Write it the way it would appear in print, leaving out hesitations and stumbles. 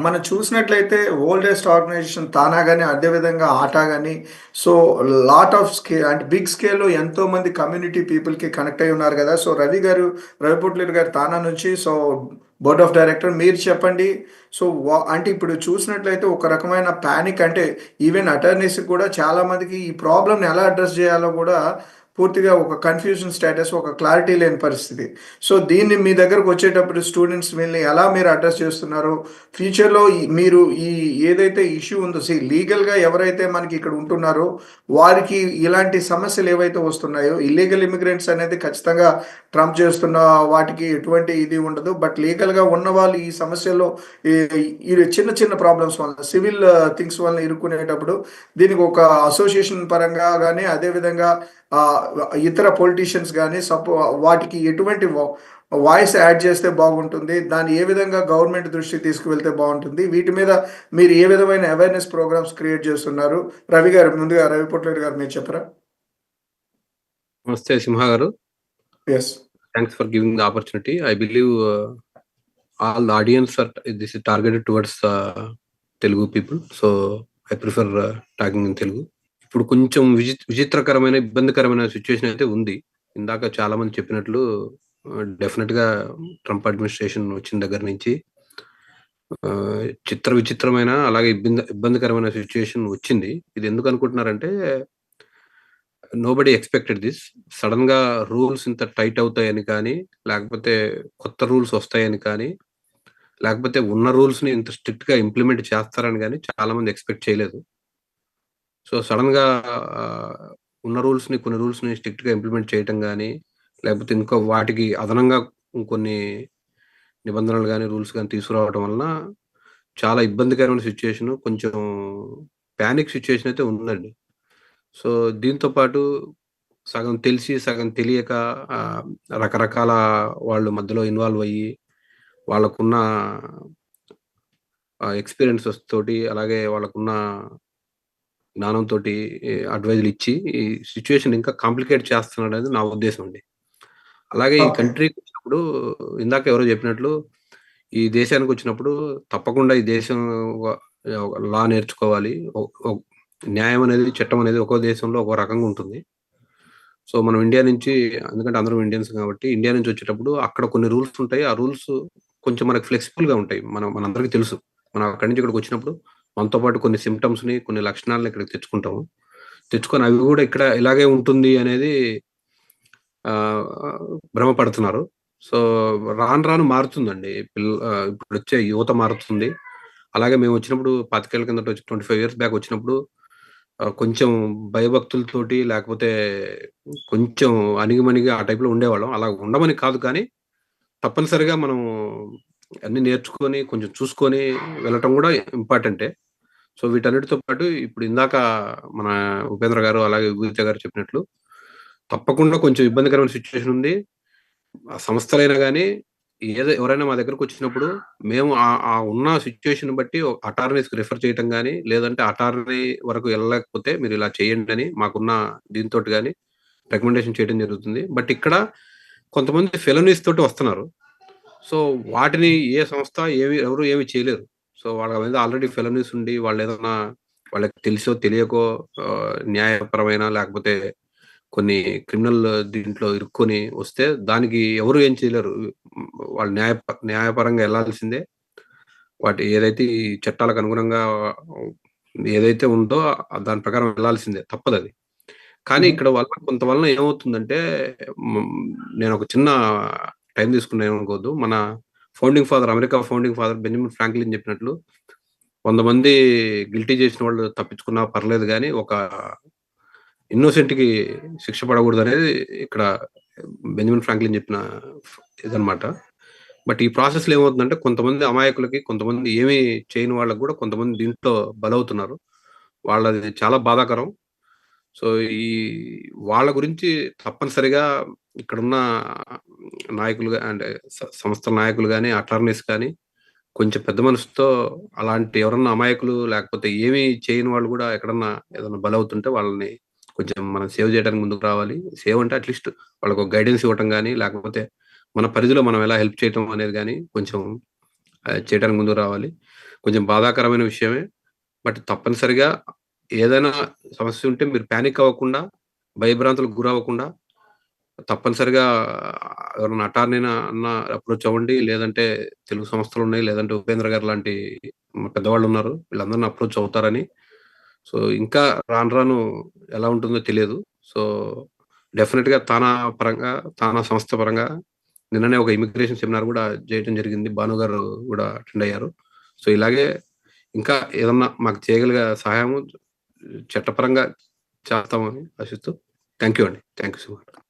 మనం చూసినట్లయితే oldest organisation తానా గాని, అదే విధంగా ఆటా గాని, సో లాట్ ఆఫ్ అంటే బిగ్ స్కేల్‌లో ఎంతోమంది కమ్యూనిటీ పీపుల్‌కి కనెక్ట్ అయ్యి ఉన్నారు గదా! సో రవి పొట్లూరి గారు తానా నుంచి బోర్డ్ ఆఫ్ డైరెక్టర్ మీరు చెప్పండి. సో అంటే ఇప్పుడు చూసినట్లయితే ఒక రకమైన పానిక్ అంటే ఈవెన్ అటర్నీస్‌కి కూడా చాలా మందికి ఈ ప్రాబ్లమ్‌ని ఎలా అడ్రెస్ జేయాలో గూడా పూర్తిగా ఒక కన్‌ఫ్యూజన్ స్టేటస్, ఒక క్లారిటీ లేని పరిస్థితి. సో దీన్ని మీ దగ్గరకొచ్చేటప్పుడు స్టూడెంట్స్ వీళ్ళని ఎలా మీరు అడ్రెస్ చేస్తున్నారు? ఫ్యూచర్‌లో మీరు ఏదైతే ఇష్యూ ఉందో లీగల్‌గా ఎవరైతే మనకి ఇక్కడ ఉంటున్నారో, వారికి ఇలాంటి సమస్యలు ఏవైతే వస్తున్నాయో, ఇల్లీగల్ ఇమిగ్రెంట్స్ అనేది ఖచ్చితంగా ట్రంప్ చేస్తున్న వాటికి ఎటువంటి ఇది ఉండదు. బట్ లీగల్‌గా ఉన్నవాళ్ళు ఈ సమస్యల్లో ఈ ఈ చిన్న చిన్న ప్రాబ్లమ్స్ వల్ల సివిల్ థింగ్స్ వలన ఇరుక్కునేటప్పుడు దీనికి ఒక అసోసియేషన్ పరంగా గాని, అదే విధంగా ఆహ్, ఇతర పొలిటీషియన్స్ గాని వాటికి ఎటువంటి వాయిస్ యాడ్ చేస్తే బాగుంటుంది? దాన్ని ఏ విధంగా గవర్నమెంట్ దృష్టికి తీసుకువెళ్తే బావుంటుంది? వీటి మీద మీరు ఏ విధమైన అవేర్‌నెస్ ప్రోగ్రామ్స్ క్రియేట్ చేస్తున్నారు? ముందుగా రవి పొట్లూరి గారు మీరు చెప్పరా? నమస్తే సింహ గారు. Yes. Thanks for giving the opportunity. I believe all the audience are this is targeted towards Telugu people. So, I prefer talking in Telugu. ఇప్పుడు కొంచెం విచిత్రకరమైన, ఇబ్బందికరమైన సిట్యుయేషన్ అయితే ఉంది. ఇందాక చాలా మంది చెప్పినట్లు డెఫినిట్‌గా ట్రంప్ అడ్మినిస్ట్రేషన్ వచ్చిన దగ్గర నుంచి విచిత్రమైన అలాగే ఇబ్బందికరమైన సిట్యుయేషన్ వచ్చింది. ఇది ఎందుకు అనుకుంటున్నారంటే నోబడీ ఎక్స్‌పెక్టెడ్ దిస్. సడెన్‌గా రూల్స్ ఇంత టైట్ అవుతాయని కానీ, లేకపోతే కొత్త రూల్స్ వస్తాయని కానీ, లేకపోతే ఉన్న రూల్స్‌ని ఇంత స్ట్రిక్ట్‌గా ఇంప్లిమెంట్ చేస్తారని గాని చాలా మంది ఎక్స్‌పెక్ట్ చేయలేదు. సో, సడెన్‌గా ఉన్న కొన్ని రూల్స్‌ని స్ట్రిక్ట్‌గా ఇంప్లిమెంట్ చేయటం గాని, లేకపోతే ఇంకో వాటికి అదనంగా ఇంకొన్ని నిబంధనలు గాని, రూల్స్ గాని తీసుకురావడం వలన చాలా ఇబ్బందికరమైన సిట్యుయేషను. కొంచెం పానిక్ సిట్యుయేషన్ అయితే ఉందండి. సో, దీంతో పాటు సగం తెలిసి, సగం తెలియక ఆహ్, రకరకాల వాళ్ళు మధ్యలో ఇన్వాల్వ్ అయ్యి, వాళ్ళకున్న ఎక్స్‌పీరియన్సెస్ తోటి, అలాగే వాళ్ళకున్న జ్ఞానంతోటి అడ్వైజ్‌లిచ్చి, ఈ సిట్యుయేషన్ ఇంకా కాంప్లికేట్ చేస్తున్నాడనేది నా ఉద్దేశం అండి. అలాగే ఈ ఓకే. కంట్రీకొచ్చినప్పుడు ఇందాక ఎవరో చెప్పినట్లు, ఈ దేశానికొచ్చినప్పుడు తప్పకుండా ఈ దేశం వ లా నేర్చుకోవాలి. ఒ ఒ న్యాయం అనేది, చట్టం అనేది ఒక్కో దేశంలో ఒక్కో రకంగా ఉంటుంది. సో, మనం ఇండియా నుంచి ఎందుకంటే అందరం ఇండియన్స్ కాబట్టి, ఇండియా నుంచి వచ్చేటప్పుడు అక్కడ కొన్ని రూల్స్ ఉంటాయి. ఆ రూల్స్ కొంచెం మనకు ఫ్లెక్సిబుల్‌గా ఉంటాయి. మనందరికీ తెలుసు. మనం అక్కడి నుంచి ఇక్కడికొచ్చినప్పుడు మనతో పాటు కొన్ని సింప్టమ్స్‌ని, కొన్ని లక్షణాలను ఇక్కడికి తెచ్చుకుంటాము. తెచ్చుకొని అవి గూడా ఇక్కడ ఇలాగే ఉంటుంది అనేది ఆహ్, భ్రమపడుతున్నారు. సో, రాను రాను మారుతుందండి. ఇప్పుడొచ్చే యువత మారుతుంది. అలాగే మేమొచ్చినప్పుడు 25 ఏళ్ల కిందట 25 ఇయర్స్ బ్యాక్ వచ్చినప్పుడు కొంచెం భయభక్తులతోటి లేకపోతే కొంచెం అణిగిమణిగి ఆ టైప్‌లో ఉండేవాళ్ళం. అలా ఉండమని కాదు కానీ, తప్పనిసరిగా మనం అన్నీ నేర్చుకొని, కొంచెం చూసుకొని వెళ్ళటం గూడా ఇంపార్టెంటే. సో, వీటన్నిటితో పాటు ఇప్పుడు ఇందాక మన ఉపేంద్ర గారు, అలాగే విభూష గారు చెప్పినట్లు తప్పకుండా కొంచెం ఇబ్బందికరమైన సిట్యుయేషన్ ఉంది. ఆ సంస్థలైనా గాని, ఎవరైనా మా దగ్గరకొచ్చినప్పుడు మేము ఆ ఉన్న సిట్యుయేషన్‌ని బట్టి అటార్నీస్‌కి రిఫర్ చేయటం గాని, లేదంటే అటార్నీ వరకు ఎళ్ళలేకపోతే మీరిలా చేయండని మాకున్న దీనితోటి గాని రికమెండేషన్ చేయడం జరుగుతుంది. బట్ ఇక్కడ కొంతమంది ఫెలోనీస్ తోటి వస్తున్నారు. సో, వాటిని ఏ సంస్థ ఎవరు ఏమి చేయలేరు. సో, వాళ్ళ మీద ఆల్రెడీ ఫెలోనీస్ ఉండి వాళ్ళేదన్నా వాళ్ళకి తెలిసో తెలియకో న్యాయపరమైన లేకపోతే కొన్ని క్రిమినల్ దీంట్లో ఇరుక్కొని వస్తే దానికి ఎవరు ఏం చేయలేరు. వాళ్ళు న్యాయపరంగా ఎళ్ళాల్సిందే. ఏదైతే ఈ చట్టాలకు అనుగుణంగా ఏదైతే ఉందో దాని ప్రకారం వెళ్ళాల్సిందే. తప్పదది. కానీ హుహు. ఇక్కడ కొంత వలన ఏమవుతుందంటే హ్మ్, నేనొక చిన్న టైం తీసుకున్నా ఏమనుకోవద్దు. మన America founding father Benjamin Franklin చెప్పినట్లు 100 మంది గిల్టీ చేసిన వాళ్ళు తప్పించుకున్నా పర్లేదు గానీ, ఒక ఇన్నోసెంట్‌కి శిక్ష పడకూడదనేది ఇక్కడ బెంజమిన్ ఫ్రాంక్లిన్ చెప్పిన ఇదనమాట. బట్ ఈ ప్రాసెస్‌లో ఏమవుతుందంటే కొంతమంది అమాయకులకి, కొంతమంది ఏమి చేయని వాళ్ళకి గూడా కొంతమంది దీంట్లో బలవుతున్నారు. వాళ్ళది చాలా బాధాకరం. సో, ఈ వాళ్ళ గురించి తప్పనిసరిగా ఇక్కడున్న నాయకులుగా అంటే సంస్థల నాయకులు గాని, అటార్నీస్ కానీ కొంచెం పెద్ద మనసుతో అలాంటి ఎవరన్నా అమాయకులు లేకపోతే ఏమి చేయని వాళ్ళు గూడా ఎక్కడన్నా ఏదన్నా బలవుతుంటే వాళ్ళని కొంచెం మనం సేవ్ జేయడానికి ముందుకు రావాలి. సేవ్ అంటే అట్‌లీస్ట్ వాళ్ళకొక గైడెన్స్ ఇవ్వటం గాని, లేకపోతే మన పరిధిలో మనం ఎలా హెల్ప్ చేయటం అనేది గాని కొంచెం చేయడానికి ముందుకు రావాలి. కొంచెం బాధాకరమైన విషయమే. బట్ తప్పనిసరిగా ఏదైనా సమస్య ఉంటే మీరు పానిక్ అవ్వకుండా, భయభ్రాంతులకు గురవ్వకుండా తప్పనిసరిగా ఎవరైనా అటార్నీని అప్రోచ్ అవ్వండి. లేదంటే తెలుగు సంస్థలున్నాయి. లేదంటే ఉపేంద్ర గారు లాంటి పెద్దవాళ్ళున్నారు. వీళ్ళందరిని అప్రోచ్ అవుతారని. సో, ఇంకా రాను రాను ఎలా ఉంటుందో తెలియదు. సో, డెఫినిట్‌గా తానా సంస్థ పరంగా నిన్ననే ఒక ఇమిగ్రేషన్ సెమినార్ గూడా జేయటం జరిగింది. భాను గారు గూడా అటెండ్ అయ్యారు. సో, ఇలాగే ఇంకా ఏదన్నా మాకు చేయగలిగే సహాయము చట్టపరంగా చేస్తామని ఆశిస్తూ థాంక్ యూ అండి. Thank you so much.